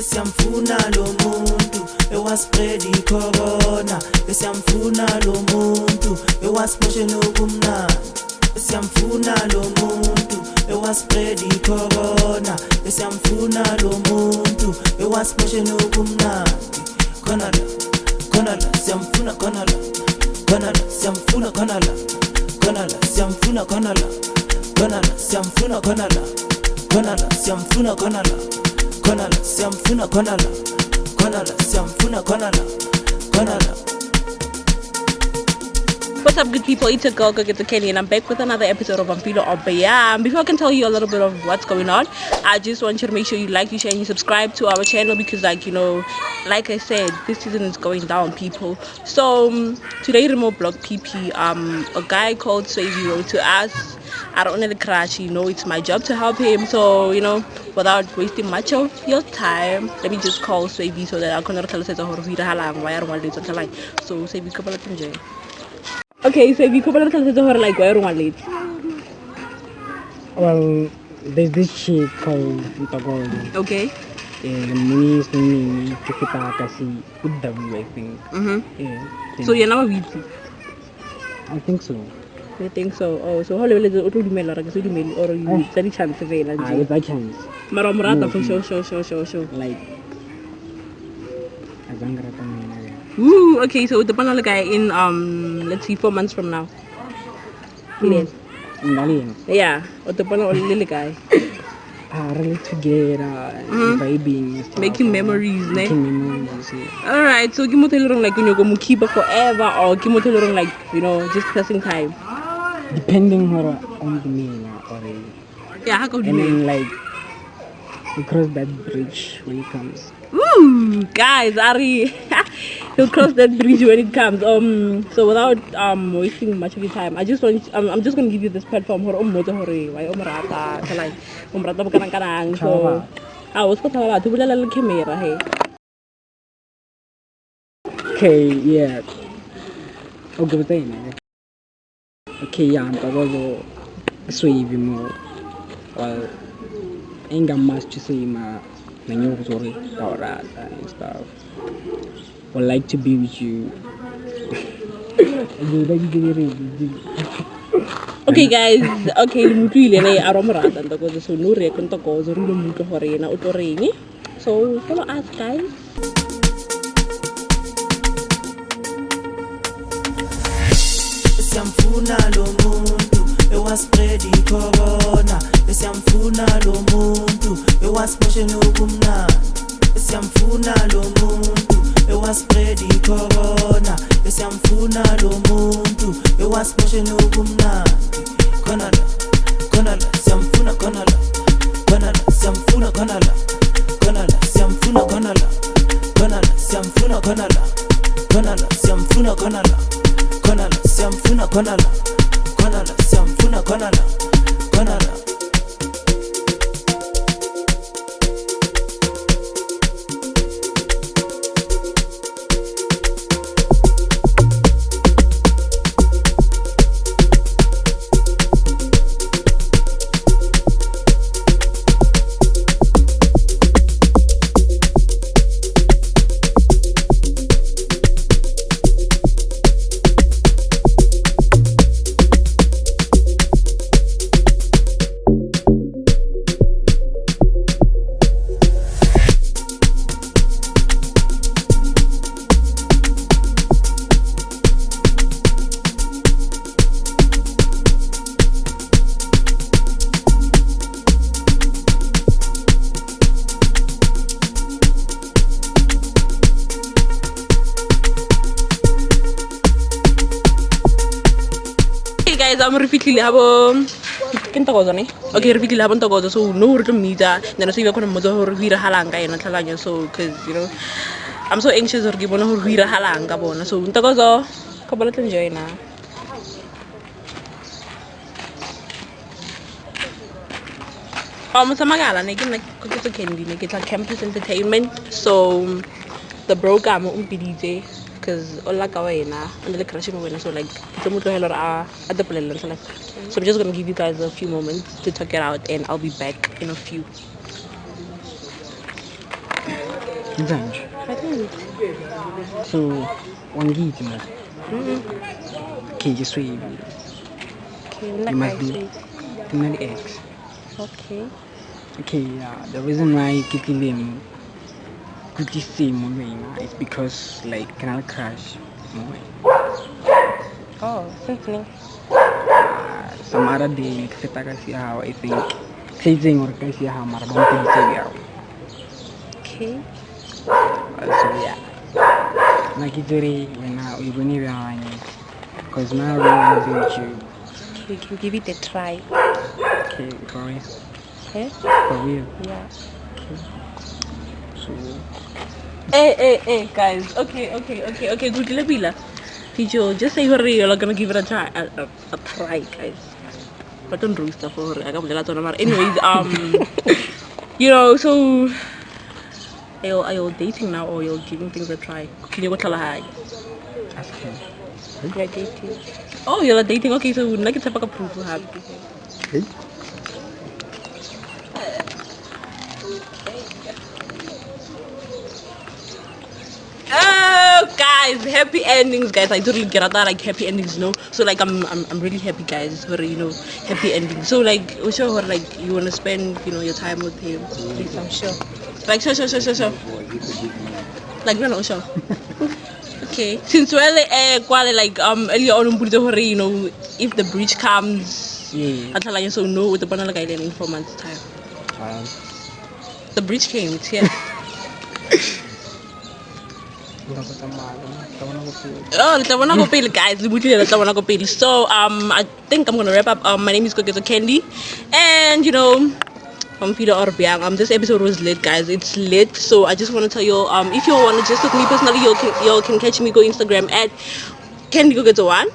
Siyamfuna lo muntu ewaspread corona. Siyamfuna lo muntu ewasmoshe nokumnandi. Siyamfuna lo muntu ewaspread corona. Siyamfuna lo muntu ewasmoshe nokumnandi. Konala, konala, siyamfuna konala. Konala, siyamfuna konala. Konala, siyamfuna konala. Konala, siyamfuna konala. Konala, siyamfuna konala. Konala, siyamfuna konala. Konala, siyamfuna konala. Konala. What's up, good people? It's a girl, Go Get the Kenny, and I'm back with another episode of Feela or Byang. Before I can tell you a little bit of what's going on, I just want you to make sure you like, you share, and you subscribe to our channel because, like I said, this season is going down, people. So today, remote blog PP, a guy called Swavy wrote to us. I don't know the crash, it's my job to help him. So, without wasting much of your time, let me just call Swavy so that I can tell us so Swavy, couple of things. Okay, so if you couple of times like where one late. Well, there's this chick called Tagol. Okay. Me is me kita kasi W, I think. Yeah. So you're now VP? I think so. I think so. Oh, so how level is it? Auto email or you study chance available? I with that chance. Maramurata for sure. Like Azangra. Ooh, okay, so the panel guy in let's see 4 months from now. Yes. Yeah, or the panel lily guy. Really together, vibing, making memories, ne? Making memories. Yeah. Alright, so give me like when you go keep it forever, or give me like just passing time. Depending on the meal or yeah, how could you? And then like we cross that bridge when it comes. Ooh, guys, Ari, he'll cross that bridge when it comes. So without wasting much of your time, I'm just gonna give you this platform. So I was going to tell you camera. Hey. Okay, yeah. Okay, yeah, I'm going to swave more. Well, ain't got much to say, and stuff. Would like to be with you. Okay, guys. Okay, so follow us, guys. Siyamfuna lo muntu ewaspread corona. Siyamfuna lo muntu ewasmoshe nokumnandi. Siyamfuna lo muntu ewaspread corona. Siyamfuna lo muntu ewasmoshe nokumnandi. Konala, konala, siyamfuna konala. Konala, siyamfuna konala. Konala, siyamfuna konala. Konala, siyamfuna konala. Konala, siyamfuna konala. Konala, siyamfuna konala. Konala, siyamfuna konala. Konala. Guys, I'm repeatedly okay, repeatedly haven't to so no to meet then so you're gonna mother halanga and talanya so because I'm so anxious or give one halanga bona so ntagozo couple of enjoy na Samagala like candy it's a campus entertainment so the program DJ because all like awena and the crashing awena so like it's a mutual at the plane so I'm just gonna give you guys a few moments to check it out and I'll be back in a few. Njani? I think. So wangithi mo. Okay, just wait. Okay, You must be not X. Okay. Okay, the reason why I keep them good the same is because like canal crash. Oh, something. Some other day how I think saying or kasi how marabang pili Okay. so yeah. Nakituri when we go near because now we're on YouTube. Okay, we can give it a try. Okay, for real. Okay? For real. Yeah. So Hey, guys. Okay. Good. Labila. Teacher, just say you're real. I'm gonna give it a try. A try, guys. But don't roast stuff for her. Anyways, you know, so are you dating now or you're giving things a try? Can you go tell her hi? ask him. You're dating. Oh, you're dating. Okay, so like it's a proof you have. Hey? Oh, guys, happy endings, guys. I totally get that, like happy endings, you know. So like I'm really happy, guys, for happy endings. So like, sure, like you wanna spend, your time with him. Yes, I'm sure. Like sure. Like no, sure. Okay. Since like earlier on if the breach comes, Yeah. I'll you so no with the banana guy in 4 months time. The breach came, it's here. Oh, guys. So I think I'm gonna wrap up. My name is Koketo Candy, and I'm feela or byang. This episode was lit, guys. It's lit. So I just want to tell you, if you want to just look me personally, you can catch me go Instagram at Candy Koketo1.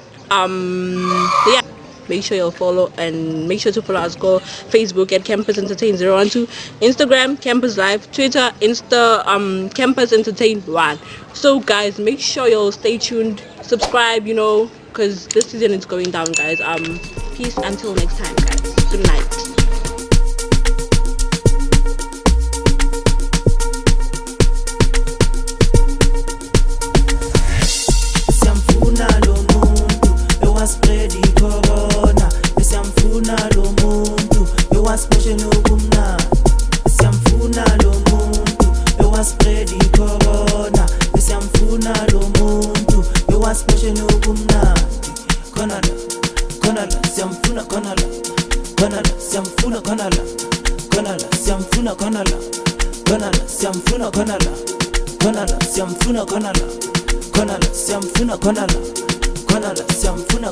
Yeah. Make sure you'll follow and make sure to follow us. Go Facebook at Campus Entertain 012, Instagram Campus Live, Twitter Campus Entertain 1. So guys, make sure you'll stay tuned, subscribe, because this season is going down, guys. Peace until next time, guys. Good night.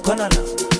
Konala,